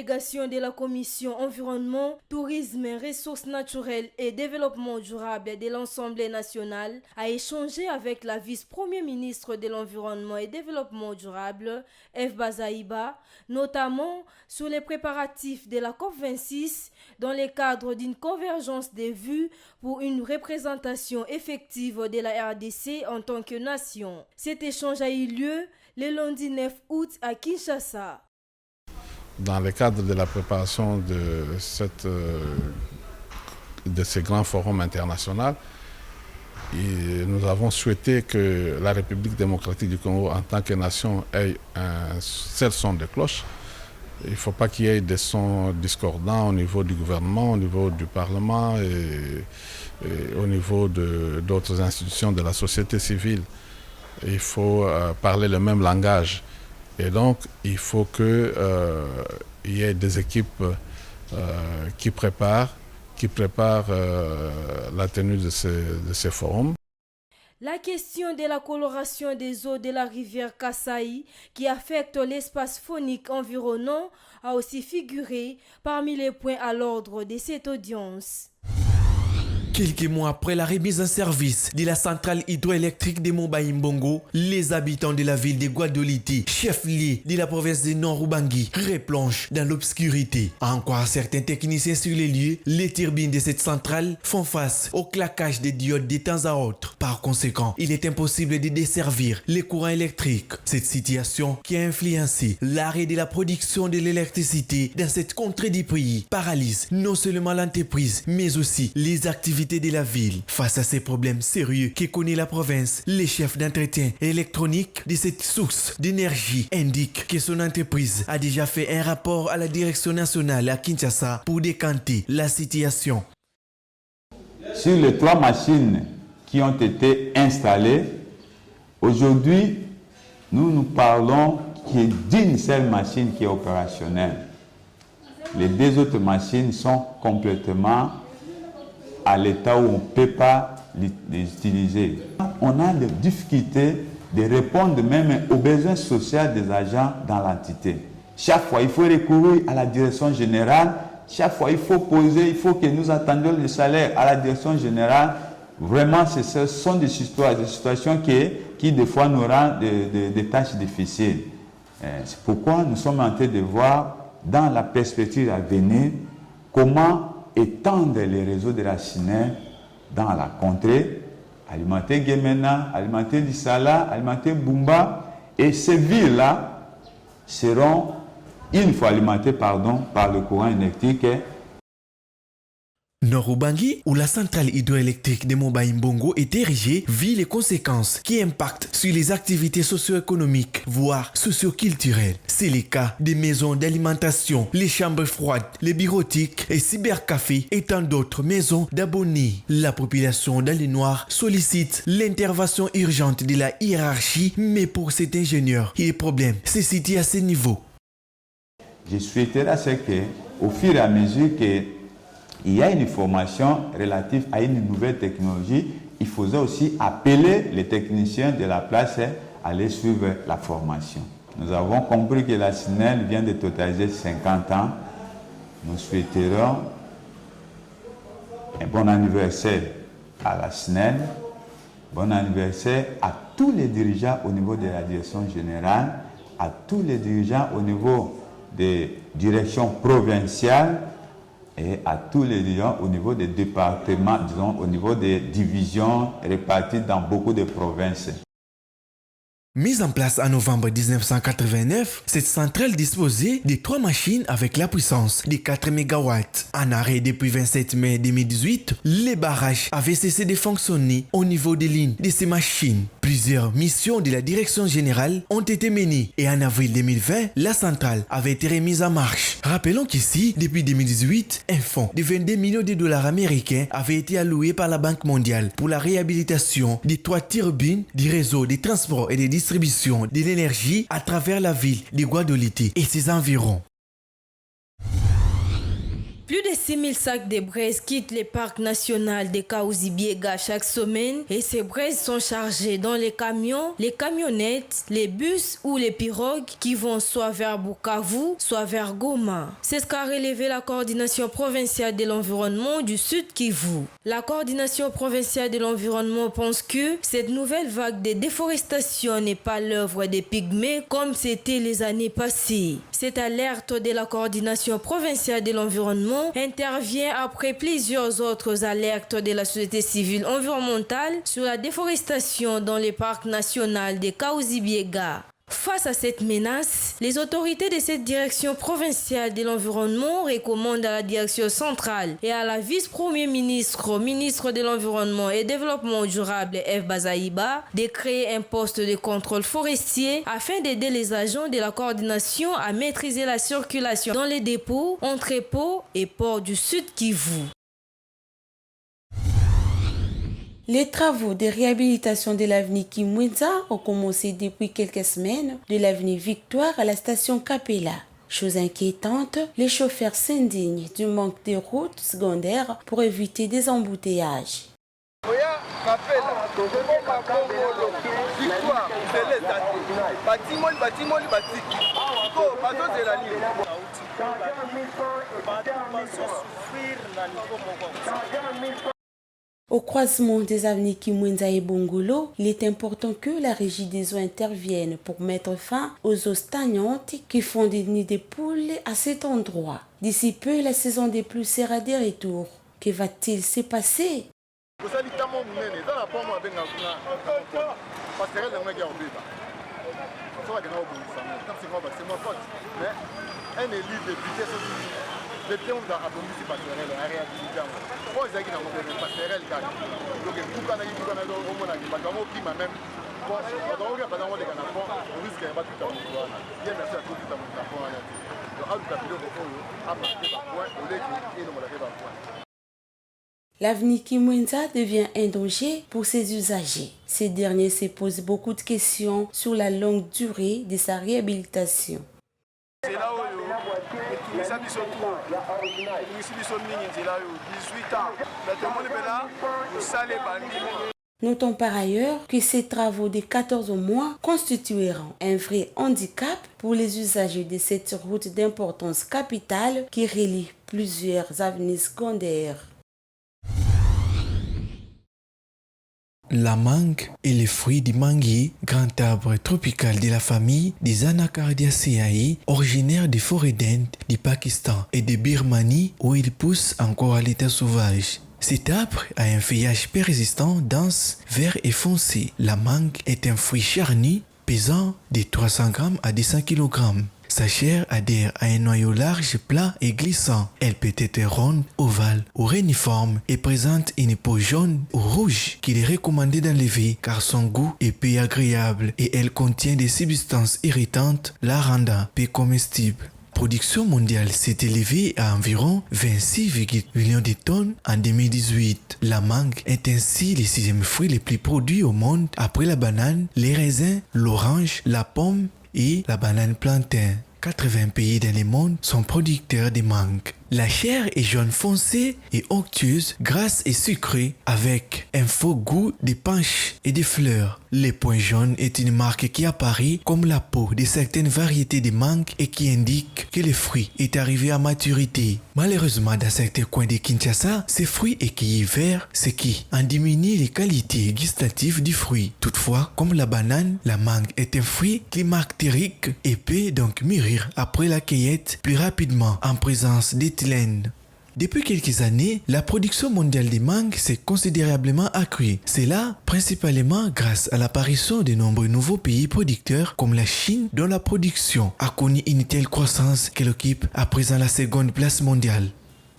délégation de la Commission Environnement, Tourisme, Ressources naturelles et Développement durable de l'Assemblée nationale a échangé avec la vice-première ministre de l'Environnement et Développement durable, Eve Bazaïba, notamment sur les préparatifs de la COP26 dans le cadre d'une convergence des vues pour une représentation effective de la RDC en tant que nation. Cet échange a eu lieu le lundi 9 août à Kinshasa. Dans le cadre de la préparation de ces grands forums internationaux, nous avons souhaité que la République démocratique du Congo, en tant que nation, ait un seul son de cloche. Il ne faut pas qu'il y ait des sons discordants au niveau du gouvernement, au niveau du Parlement et au niveau d'autres institutions de la société civile. Il faut parler le même langage. Et donc, il faut qu'il y ait des équipes qui préparent la tenue de ces forums. La question de la coloration des eaux de la rivière Kasaï, qui affecte l'espace phonique environnant, a aussi figuré parmi les points à l'ordre de cette audience. Quelques mois après la remise en service de la centrale hydroélectrique de Moba-Imbongo, les habitants de la ville de Guadoliti, chef-lieu de la province de Nord-Ubangi, replongent dans l'obscurité. Encore certains techniciens sur les lieux, les turbines de cette centrale font face au claquage des diodes de temps à autre. Par conséquent, il est impossible de desservir les courants électriques. Cette situation qui a influencé l'arrêt de la production de l'électricité dans cette contrée du pays paralyse non seulement l'entreprise, mais aussi les activités de la ville. Face à ces problèmes sérieux que connaît la province, les chefs d'entretien électronique de cette source d'énergie indiquent que son entreprise a déjà fait un rapport à la direction nationale à Kinshasa pour décanter la situation. Sur les 3 machines qui ont été installées, aujourd'hui, nous parlons d'une seule machine qui est opérationnelle. Les 2 autres machines sont complètement à l'état où on ne peut pas les utiliser. On a des difficultés de répondre même aux besoins sociaux des agents dans l'entité. Chaque fois, il faut recourir à la direction générale. Chaque fois, il faut poser, il faut que nous attendions le salaire à la direction générale. Vraiment, ce sont des situations qui des fois nous rendent des tâches difficiles. C'est pourquoi nous sommes en train de voir dans la perspective à venir comment étendre les réseaux de la SNEL dans la contrée, alimenter Gemena, alimenter Lissala, alimenter Bumba, et ces villes-là seront une fois alimentées par le courant électrique. Nord-Ubangi, où la centrale hydroélectrique de Moba-Imbongo est érigée, vit les conséquences qui impactent sur les activités socio-économiques, voire socio-culturelles. C'est le cas des maisons d'alimentation, les chambres froides, les bureautiques et cybercafés et tant d'autres maisons d'abonnés. La population dans le noir sollicite l'intervention urgente de la hiérarchie, mais pour cet ingénieur, le problème se situe à ce niveau. Je souhaiterais qu'au fur et à mesure qu'il y a une formation relative à une nouvelle technologie, il faudrait aussi appeler les techniciens de la place à aller suivre la formation. Nous avons compris que la SNEL vient de totaliser 50 ans. Nous souhaiterons un bon anniversaire à la SNEL, bon anniversaire à tous les dirigeants au niveau de la direction générale, à tous les dirigeants au niveau des directions provinciales, et à tous les dirigeants au niveau des départements, disons, au niveau des divisions réparties dans beaucoup de provinces. Mise en place en novembre 1989, cette centrale disposait de 3 machines avec la puissance de 4 MW. En arrêt depuis 27 mai 2018, les barrages avaient cessé de fonctionner au niveau des lignes de ces machines. Plusieurs missions de la direction générale ont été menées et en avril 2020, la centrale avait été remise en marche. Rappelons qu'ici, depuis 2018, un fonds de 22 millions de dollars américains avait été alloué par la Banque mondiale pour la réhabilitation des 3 turbines du réseau de transport et de distribution de l'énergie à travers la ville de Guadoliti et ses environs. Plus de 6000 sacs de braises quittent les parcs nationaux de Kaouzi-Biega chaque semaine et ces braises sont chargées dans les camions, les camionnettes, les bus ou les pirogues qui vont soit vers Bukavu, soit vers Goma. C'est ce qu'a relevé la coordination provinciale de l'environnement du Sud Kivu. La coordination provinciale de l'environnement pense que cette nouvelle vague de déforestation n'est pas l'œuvre des pygmées comme c'était les années passées. Cette alerte de la coordination provinciale de l'environnement intervient après plusieurs autres alertes de la société civile environnementale sur la déforestation dans les parcs nationaux de Kaouzi-Biega. Face à cette menace, les autorités de cette direction provinciale de l'environnement recommandent à la direction centrale et à la vice-premier ministre, ministre de l'environnement et développement durable F. Bazaïba, de créer un poste de contrôle forestier afin d'aider les agents de la coordination à maîtriser la circulation dans les dépôts, entrepôts et ports du Sud Kivu. Les travaux de réhabilitation de l'avenue Kimwenza ont commencé depuis quelques semaines de l'avenue Victoire à la station Capella. Chose inquiétante, les chauffeurs s'indignent du manque de routes secondaires pour éviter des embouteillages. Au croisement des avenues Kimwenza et Bongolo, il est important que la régie des eaux intervienne pour mettre fin aux eaux stagnantes qui font des nids de poules à cet endroit. D'ici peu, la saison des pluies sera de retour. Que va-t-il se passer? L'avenue Kimwenza devient un danger pour ses usagers. Ces derniers se posent beaucoup de questions sur la longue durée de sa réhabilitation. Notons par ailleurs que ces travaux de 14 mois constitueront un vrai handicap pour les usagers de cette route d'importance capitale qui relie plusieurs avenues secondaires. La mangue est le fruit du manguier, grand arbre tropical de la famille des Anacardiaceae, originaire des forêts d'Inde, du Pakistan et de Birmanie où il pousse encore à l'état sauvage. Cet arbre a un feuillage persistant, dense, vert et foncé. La mangue est un fruit charnu, pesant de 300 g à 200 kg. Sa chair adhère à un noyau large, plat et glissant. Elle peut être ronde, ovale ou réniforme et présente une peau jaune ou rouge qu'il est recommandé d'enlever car son goût est peu agréable et elle contient des substances irritantes la rendant peu comestible. Production mondiale s'est élevée à environ 26,8 millions de tonnes en 2018. La mangue est ainsi le 6e fruit le plus produit au monde après la banane, les raisins, l'orange, la pomme et la banane plantain. 80 pays dans le monde sont producteurs de mangue. La chair est jaune foncé et onctueuse, grasse et sucrée avec un faux goût de punch et de fleurs. Le point jaune est une marque qui apparaît comme la peau de certaines variétés de mangue et qui indique que le fruit est arrivé à maturité. Malheureusement, dans certains coins de Kinshasa, ce fruit est cueilli vert, ce qui en diminue les qualités gustatives du fruit. Toutefois, comme la banane, la mangue est un fruit climactérique et peut donc mûrir après la cueillette plus rapidement en présence d'éthylène. Depuis quelques années, la production mondiale de mangue s'est considérablement accrue. C'est là principalement grâce à l'apparition de nombreux nouveaux pays producteurs comme la Chine, dont la production a connu une telle croissance qu'elle occupe à présent la seconde place mondiale.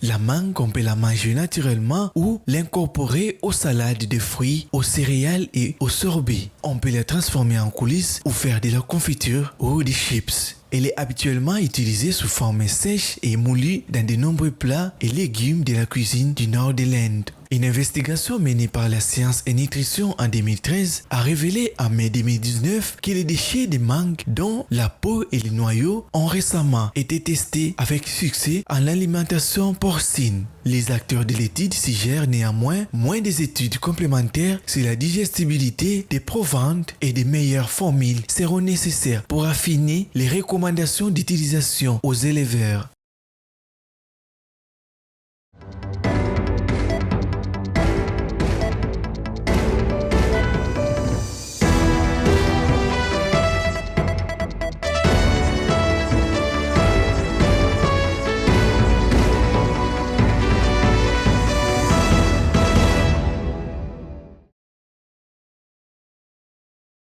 La mangue, on peut la manger naturellement ou l'incorporer aux salades de fruits, aux céréales et aux sorbets. On peut la transformer en coulisses ou faire de la confiture ou des chips. Elle est habituellement utilisée sous forme sèche et moulue dans de nombreux plats et légumes de la cuisine du nord de l'Inde. Une investigation menée par la Science et Nutrition en 2013 a révélé en mai 2019 que les déchets de mangue, dont la peau et les noyaux, ont récemment été testés avec succès en alimentation porcine. Les acteurs de l'étude suggèrent néanmoins moins des études complémentaires sur la digestibilité des provantes et des meilleures formules seront nécessaires pour affiner les recommandations d'utilisation aux éleveurs.